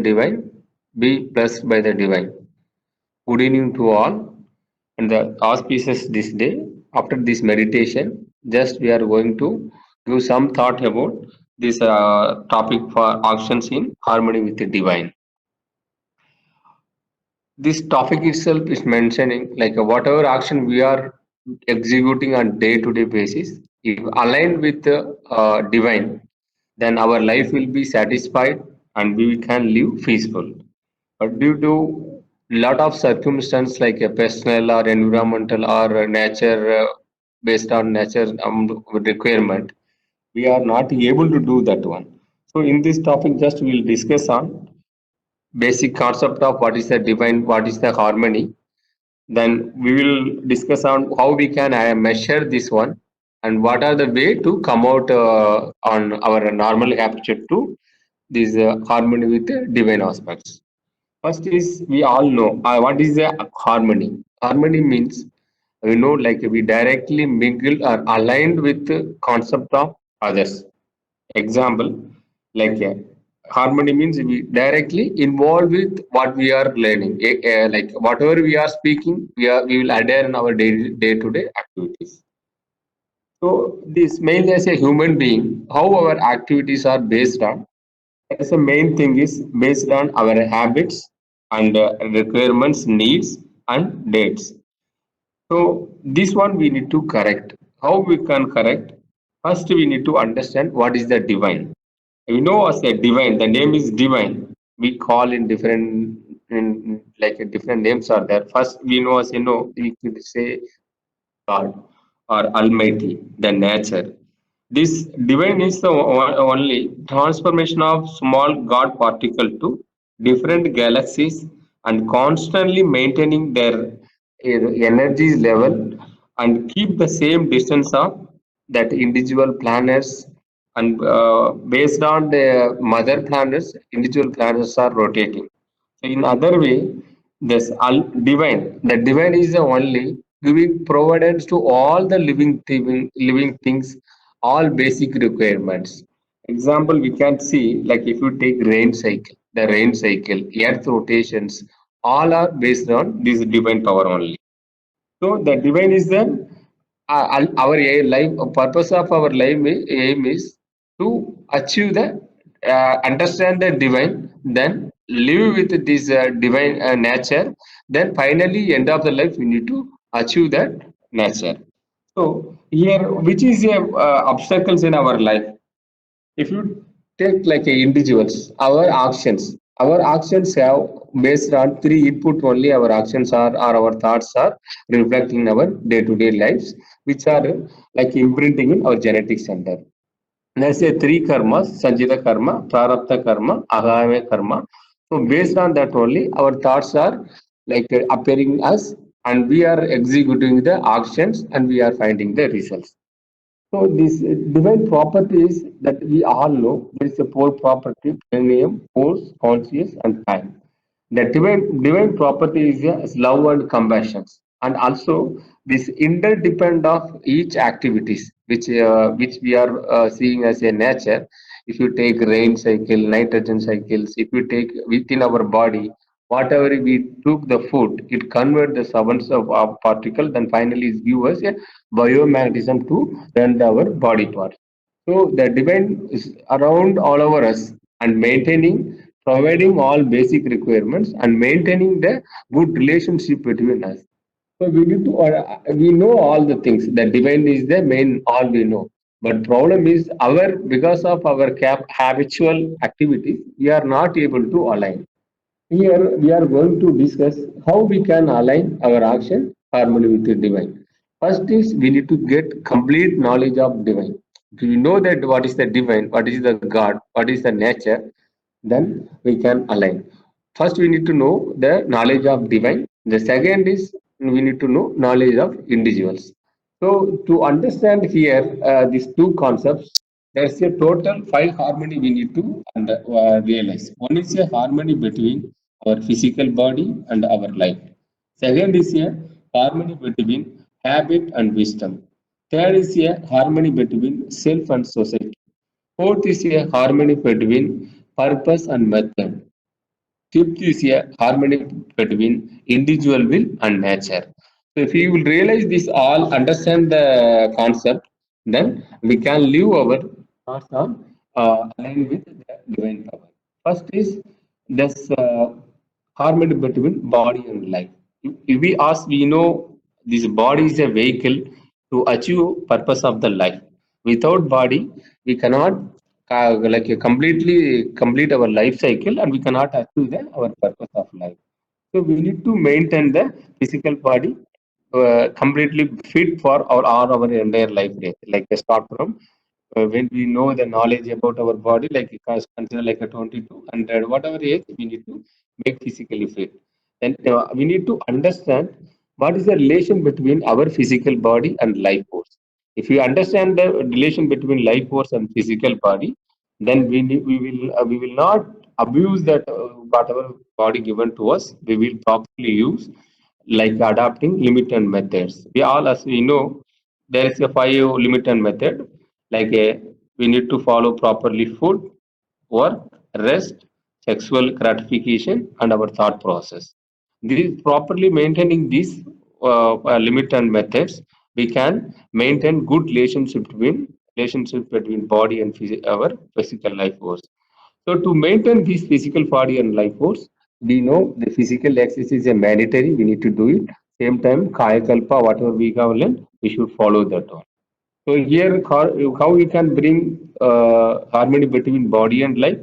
divine, be blessed by the divine. Good evening to all, and the auspicious this day. After this meditation, just we are going to give some thought about this topic for actions in harmony with the divine. This topic itself is mentioning like whatever action we are executing on day-to-day basis, if aligned with the divine, then our life will be satisfied and we can live peaceful. But due to lot of circumstances like a personal or environmental or nature based on nature requirement, we are not able to do that one. So in this topic, just we'll discuss on basic concept of what is the divine, what is the harmony. Then we will discuss on how we can measure this one and what are the way to come out on our normal aptitude to this harmony with the divine aspects. First is we all know what is the harmony. Harmony means we know like we directly mingle or aligned with the concept of others. Example, like harmony means we directly involved with what we are learning. Like whatever we are speaking, we will adhere in our day to day activities. So this mainly as a human being, how our activities are based on. That is the main thing is based on our habits and requirements, needs and dates. So this one we need to correct. How we can correct? First we need to understand what is the divine. We know as a divine, the name is divine. We call in different like different names are there. First we know as we could say God or Almighty, the nature. This divine is the only transformation of small God particle to different galaxies and constantly maintaining their energy level and keep the same distance of that individual planets and based on the mother planets, individual planets are rotating. So in other way, this divine, the divine is the only giving providence to all the living things, all basic requirements. Example, we can see like if you take rain cycle, the rain cycle, earth rotations, all are based on this divine power only. So the divine is the our life purpose of our life aim is to achieve the understand the divine, then live with this divine nature. Then finally, end of the life, we need to achieve that nature. So here, which is obstacles in our life? If you take like a individuals, our actions have based on three input only. Our actions are or our thoughts are reflecting our day-to-day lives, which are like imprinting in our genetic center. Let's say three karmas: sanjita karma, prarabdha karma, agami karma. So based on that only our thoughts are like appearing us, and we are executing the actions and we are finding the results. So this divine properties that we all know, there is a four property: premium, force, conscious, and time. The divine property is love and compassion, and also this interdepend of each activities which we are seeing as a nature. If you take rain cycle, nitrogen cycles, if you take within our body, whatever we took the food, it convert the substance of particle, then finally it give us a biomagnetism to run our body parts. So the divine is around all over us and maintaining, providing all basic requirements and maintaining the good relationship between us. So we need to, we know all the things. The divine is the main, all we know. But problem is our, because of our habitual activities, we are not able to align. Here we are going to discuss how we can align our action harmony with the divine. First is we need to get complete knowledge of divine. If we know that what is the divine, what is the God, what is the nature, then we can align. First we need to know the knowledge of divine. The second is we need to know knowledge of individuals. So to understand here these two concepts, there's a total five harmony we need to realize. One is a harmony between our physical body and our life. Second is a harmony between habit and wisdom. Third is a harmony between self and society. Fourth is a harmony between purpose and method. Fifth is a harmony between individual will and nature. So if you will realize this all, understand the concept, then we can live our thoughts on aligned with the divine power. First is this harmony between body and life. If we ask, we know this body is a vehicle to achieve purpose of the life. Without body, we cannot completely complete our life cycle, and we cannot achieve our purpose of life. So we need to maintain the physical body completely fit for our entire life day. Like start from when we know the knowledge about our body, like you can consider like a 22 and whatever age we need to make physically fit. Then we need to understand what is the relation between our physical body and life force. If you understand the relation between life force and physical body, then we will not abuse that whatever body given to us. We will properly use, like adapting limit and methods. We all, as we know, there is a five limit and method. Like we need to follow properly food, work, rest, sexual gratification, and our thought process. This properly maintaining these limit and methods, we can maintain good relationship between body and our physical life force. So to maintain this physical body and life force, we know the physical exercise is a mandatory. We need to do it. Same time, kaya kalpa, whatever we have learned, we should follow that one. So here, how we can bring harmony between body and life?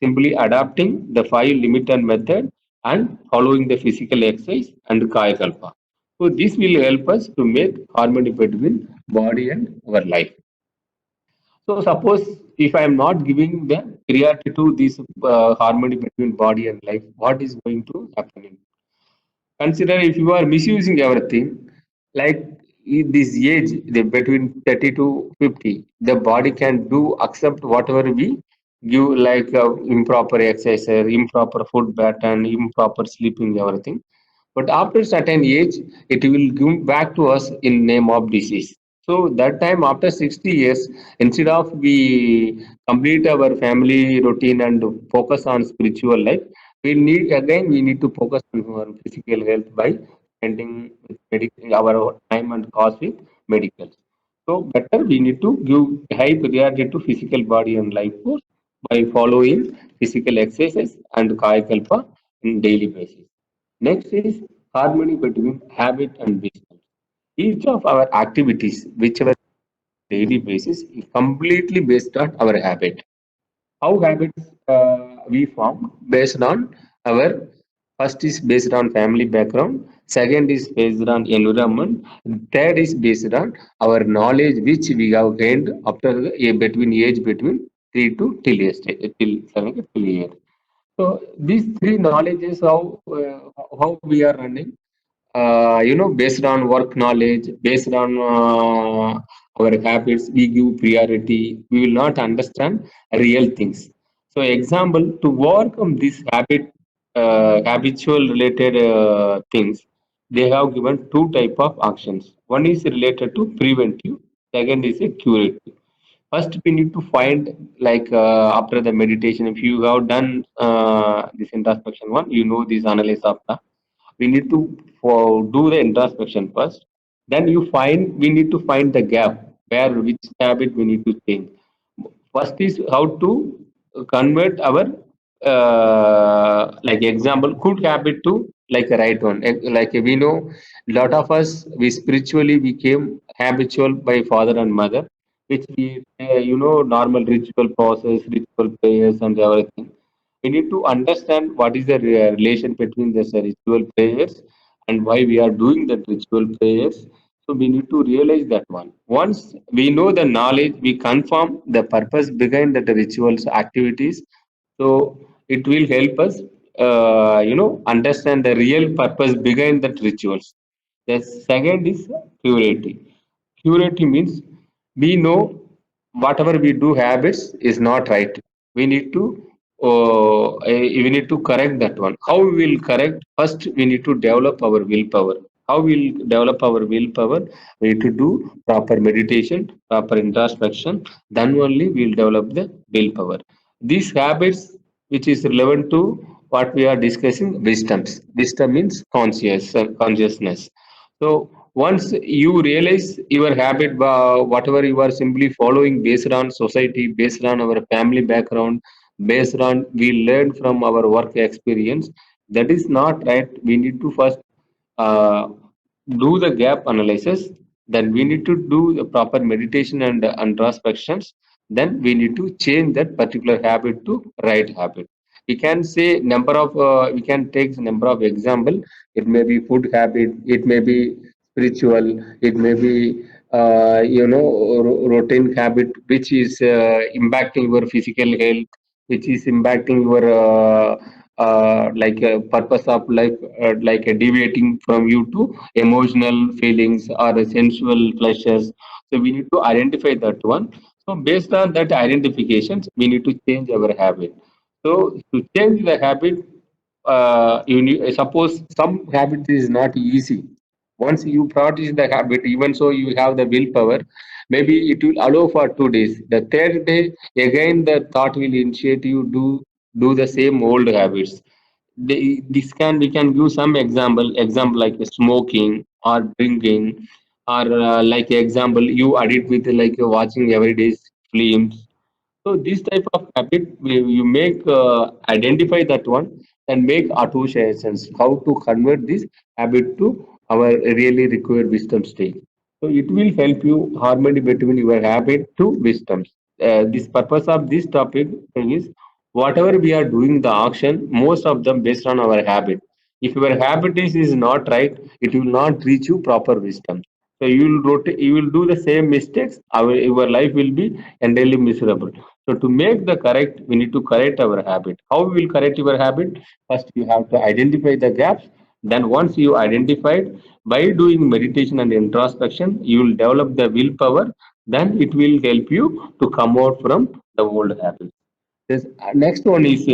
Simply adapting the five limit and method and following the physical exercise and kaya kalpa. So this will help us to make harmony between body and our life. So suppose if I am not giving the priority to this harmony between body and life, what is going to happen? Consider if you are misusing everything, like in this age, between 30 to 50, the body can do accept whatever we give, like improper exercise, improper food pattern, improper sleeping, everything. But after certain age, it will give back to us in name of disease. So that time after 60 years, instead of we complete our family routine and focus on spiritual life, we need to focus on our physical health by spending with our time and cost with medicals. So better we need to give high priority to physical body and life force by following physical exercises and kaya kalpa in daily basis. Next is harmony between habit and wisdom. Each of our activities, whichever daily basis, is completely based on our habit. How habits we form based on our, first is based on family background, second is based on environment, third is based on our knowledge which we have gained after between age between 3 to till years, till 7 till year. So these three knowledges how we are running, based on work knowledge, based on our habits, we give priority. We will not understand real things. So example, to overcome this habitual related things, they have given two type of actions. One is related to preventive, second is a curative. First we need to find, like after the meditation, if you have done this introspection one, you know this analysis of the, we need to do the introspection first. Then we need to find the gap where which habit we need to change. First is how to convert our like example good habit to like a right one. Like we know, lot of us, we spiritually became habitual by father and mother, which we normal ritual process, ritual prayers and everything. We need to understand what is the relation between the ritual prayers and why we are doing that ritual prayers. So we need to realize that one. Once we know the knowledge, we confirm the purpose behind the rituals activities. So it will help us, understand the real purpose behind that rituals. The second is purity. Purity means we know whatever we do habits is not right. We need to we need to correct that one. How we will correct? First we need to develop our willpower. How we will develop our willpower? We need to do proper meditation, proper introspection, then only we will develop the willpower. These habits which is relevant to what we are discussing, wisdoms. Wisdom means consciousness. So once you realize your habit, whatever you are simply following based on society, based on our family background, based on we learn from our work experience, that is not right. We need to first uh, do the gap analysis, then we need to do the proper meditation and introspections, then we need to change that particular habit to right habit. We can say number of we can take number of example. It may be food habit, it may be spiritual, it may be routine habit which is impacting your physical health, which is impacting your like purpose of life, like deviating from you to emotional feelings or sensual pleasures. So we need to identify that one. So based on that identifications, we need to change our habit. So to change the habit, you need, suppose some habit is not easy. Once you practice the habit, even so you have the willpower, maybe it will allow for 2 days. The third day, again the thought will initiate you do the same old habits. This can we can give some example like smoking or drinking, or like example you addict with like watching everyday films. So this type of habit, you make identify that one and make associations how to convert this habit to our really required wisdom state. So it will help you harmony between your habit to wisdom. This purpose of this topic thing is whatever we are doing the action, most of them based on our habit. If your habit is not right, it will not reach you proper wisdom. So you will do the same mistakes. Your life will be entirely miserable. So to make the correct, we need to correct our habit. How we will correct your habit? First, you have to identify the gaps. Then once you identified, by doing meditation and introspection, you will develop the willpower. Then it will help you to come out from the old habits. This next one is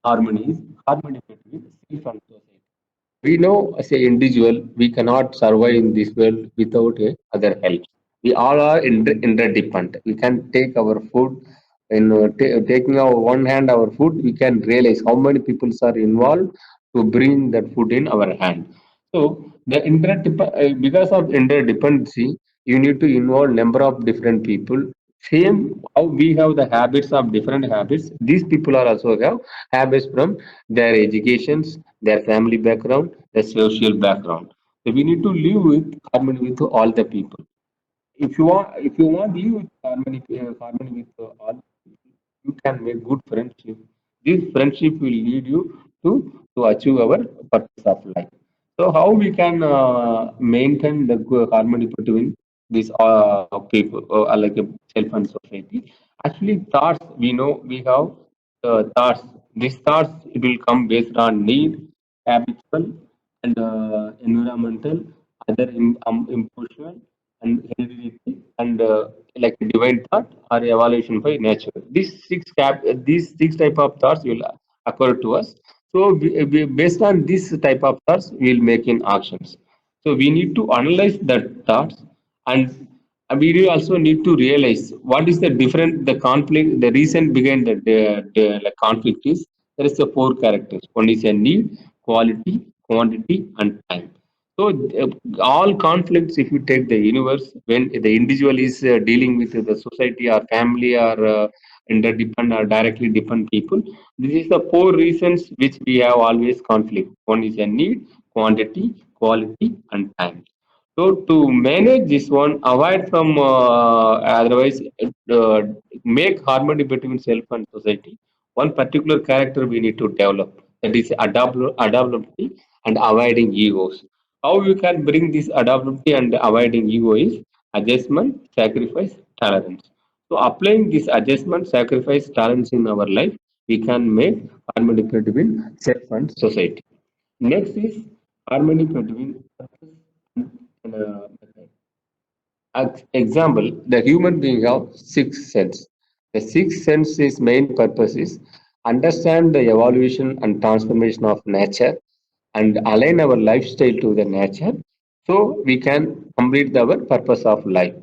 harmony between self and society. We know as an individual, we cannot survive in this world without other help. We all are interdependent. We can take our food, taking our one hand our food, we can realize how many people are involved to bring that food in our hand. So because of interdependency, you need to involve number of different people. Same how we have the habits of different habits. These people are also have habits from their educations, their family background, their social background. So we need to live with harmony with all the people. If you want to live with harmony with all, you can make good friendship. This friendship will lead you to achieve our purpose of life. So how we can maintain the harmony between these people, like a self and society? Actually, thoughts, we know we have thoughts. These thoughts will come based on need, habitual, and environmental, other emotional, and heredity, and like divine thought or evaluation by nature. These six type of thoughts will occur to us. So based on this type of thoughts, we will make in actions. So we need to analyze that thoughts, and we will also need to realize what is the different the conflict. The reason behind the like conflict is there is a four characters. One is a need, quality, quantity, and time. So all conflicts, if you take the universe, when the individual is dealing with the society or family or interdependent or directly dependent people, this is the four reasons which we have always conflict. One is a need, quantity, quality, and time. So to manage this one, avoid from otherwise make harmony between self and society. One particular character we need to develop, that is adaptability and avoiding egos. How you can bring this adaptability and avoiding ego is adjustment, sacrifice, tolerance. So applying this adjustment, sacrifice, tolerance in our life, we can make harmony between self and society. Next is harmony between purpose and method. Example, the human being have sixth sense. The sixth sense's main purpose is understand the evolution and transformation of nature and align our lifestyle to the nature so we can complete our purpose of life.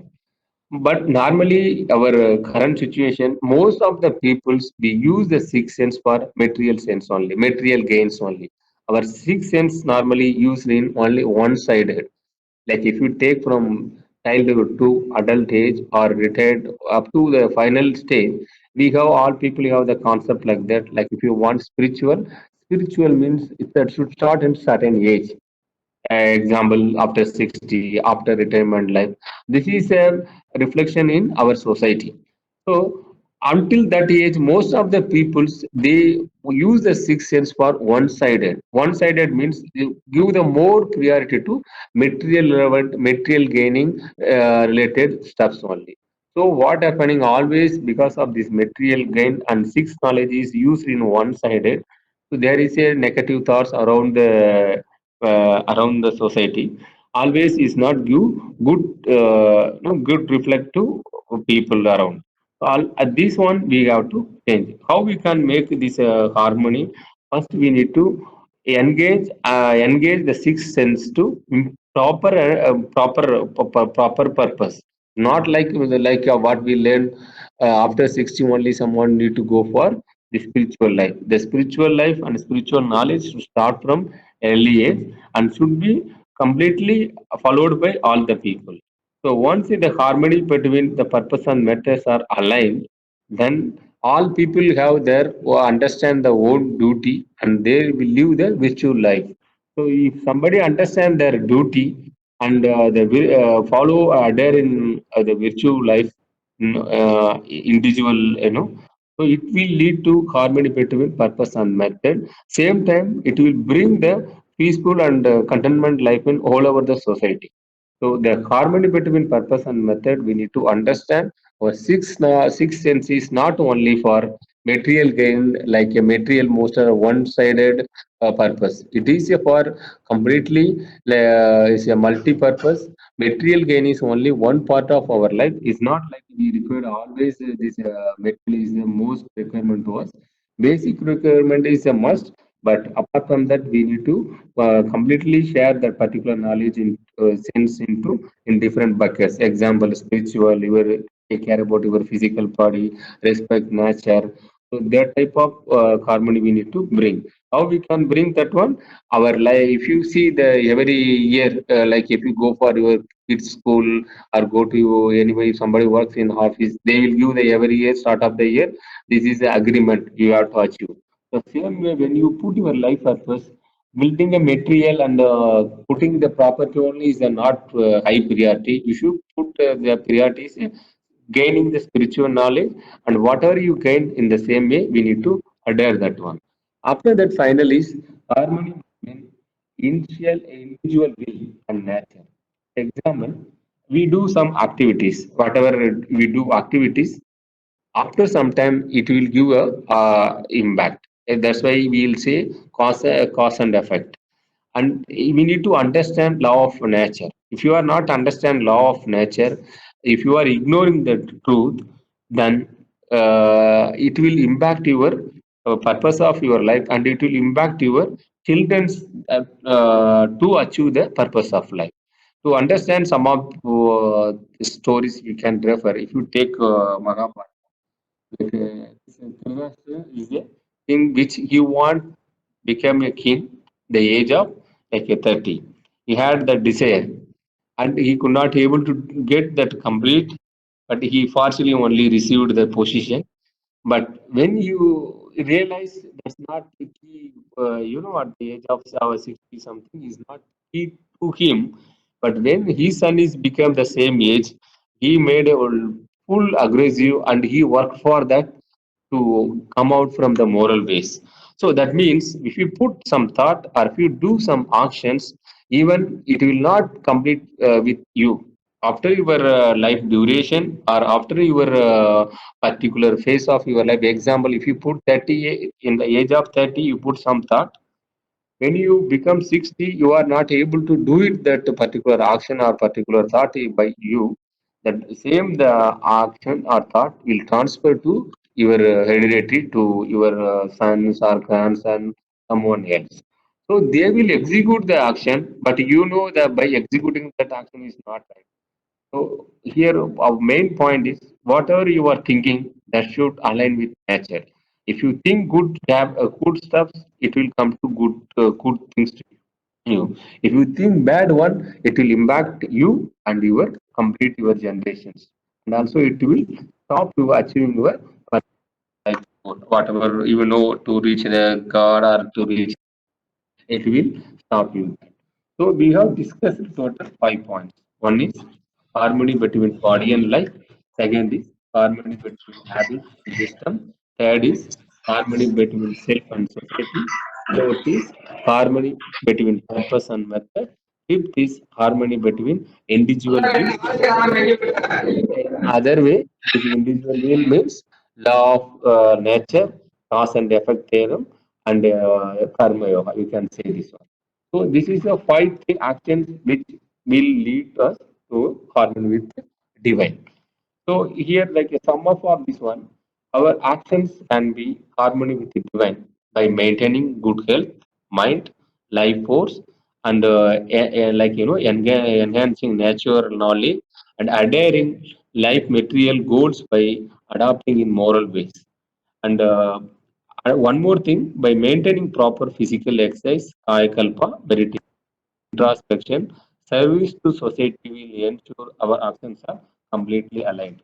But normally, our current situation, most of the peoples we use the sixth sense for material sense only, material gains only. Our sixth sense normally used in only one sided. Like if you take from childhood to adult age or retired up to the final stage, we have all people have the concept like that. Like if you want spiritual, spiritual means it that should start in certain age, example after 60 after retirement life. This is a reflection in our society. So until that age most of the peoples they use the sixth sense for one sided means you give the more priority to material relevant material gaining related stuffs only. So what happening always because of this material gain and sixth knowledge is used in one sided, so there is a negative thoughts around the society always is not give good no good reflect to people around. All at this one we have to change how we can make this harmony. First we need to engage the sixth sense to proper purpose, not like what we learn after 60 only someone need to go for the spiritual life. The spiritual life and spiritual knowledge should start from early age and should be completely followed by all the people. So once the harmony between the purpose and matters are aligned, then all people have their understand the own duty and they will live the virtual life. So if somebody understand their duty and they will follow there in the virtual life, individual, so it will lead to harmony between purpose and method. Same time, it will bring the peaceful and contentment life in all over the society. So the harmony between purpose and method, we need to understand our sixth sense is not only for material gain, like a material most one-sided purpose. It is a for completely is a multi-purpose. Material gain is only one part of our life. It's not like we require always this material is the most requirement to us. Basic requirement is a must, but apart from that, we need to completely share that particular knowledge in sense into in different buckets. Example, spiritual, your take care about your physical body, respect nature. So that type of harmony we need to bring. How we can bring that one? Our life. If you see the every year, like if you go for your kids school or go to anywhere, if somebody works in office, they will give the every year start of the year. This is the agreement you have to achieve. The same way when you put your life purpose, building a material and putting the property only is not high priority. You should put the priorities gaining the spiritual knowledge, and whatever you gain in the same way, we need to adhere that one. After that, final is harmony between initial individual will and nature. Example, we do some activities. Whatever we do activities, after some time it will give a impact. That's why we will say cause and effect. And we need to understand law of nature. If you are not understand law of nature, if you are ignoring the truth, then it will impact your purpose of your life and it will impact your children's to achieve the purpose of life. To understand some of stories we can refer, if you take Mahabharata, like Dhritarashtra is a king which he want become a king the age of like a 30. He had the desire and he could not able to get that complete, but he partially only received the position. But when you realize that's not the key, at the age of 60 something is not key to him. But when his son is become the same age, he made a full aggressive and he worked for that to come out from the moral base. So that means if you put some thought or if you do some actions, even it will not complete with you. After your life duration or after your particular phase of your life, example, if you put 30 in the age of 30, you put some thought, when you become 60 you are not able to do it that particular action or particular thought by you, that same the action or thought will transfer to your heredity to your sons or grandson, someone else. So they will execute the action, but you know that by executing that action is not right. So here our main point is whatever you are thinking that should align with nature. If you think good stuff, it will come to good things to you. If you think bad one, it will impact you and your complete your generations, and also it will stop you achieving your life goal. Whatever you know to reach the God or to reach, it will stop you. So we have discussed total 5 points. One is harmony between body and life. Second is harmony between habit and system. Third is harmony between self and society. Fourth is harmony between purpose and method. Fifth is harmony between individual will. Other way, this individual will means law of nature, cause and effect theorem, and karma yoga. You can say this one. So this is the five three actions which will lead us to harmony with divine. So here, like a sum up of this one, our actions can be harmony with the divine by maintaining good health, mind, life force, and like enhancing natural knowledge and adhering life material goals by adapting in moral ways. And one more thing, by maintaining proper physical exercise, kalpa, meditation, introspection, service to society will ensure our actions are completely aligned.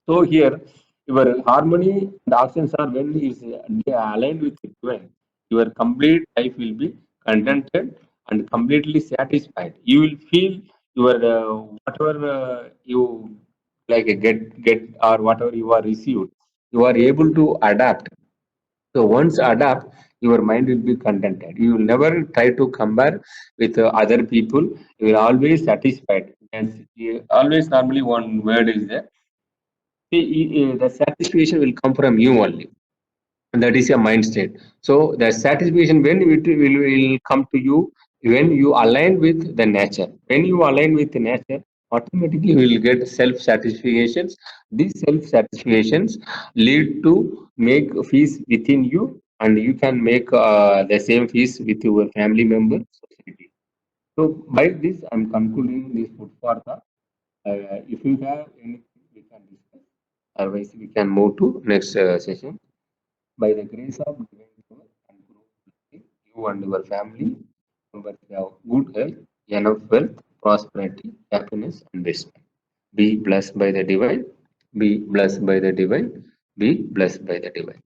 So here, your harmony and actions are when is aligned with the divine. Your complete life will be contented and completely satisfied. You will feel your whatever you like get or whatever you are received, you are able to adapt. So once adapt, your mind will be contented. You will never try to compare with other people. You will always satisfied. And always normally one word is there. See, the satisfaction will come from you only. And that is your mind state. So the satisfaction when will come to you when you align with the nature. When you align with the nature, automatically you will get self satisfactions. These self satisfactions lead to make peace within you, and you can make the same peace with your family members, society. So by this, I'm concluding this food for thought. If you have anything, we can discuss. Otherwise, we can move to next session. By the grace of divine power and growth, you and your family members have good health, enough wealth, prosperity, happiness, and respect. Be blessed by the divine. Be blessed by the divine. Be blessed by the divine.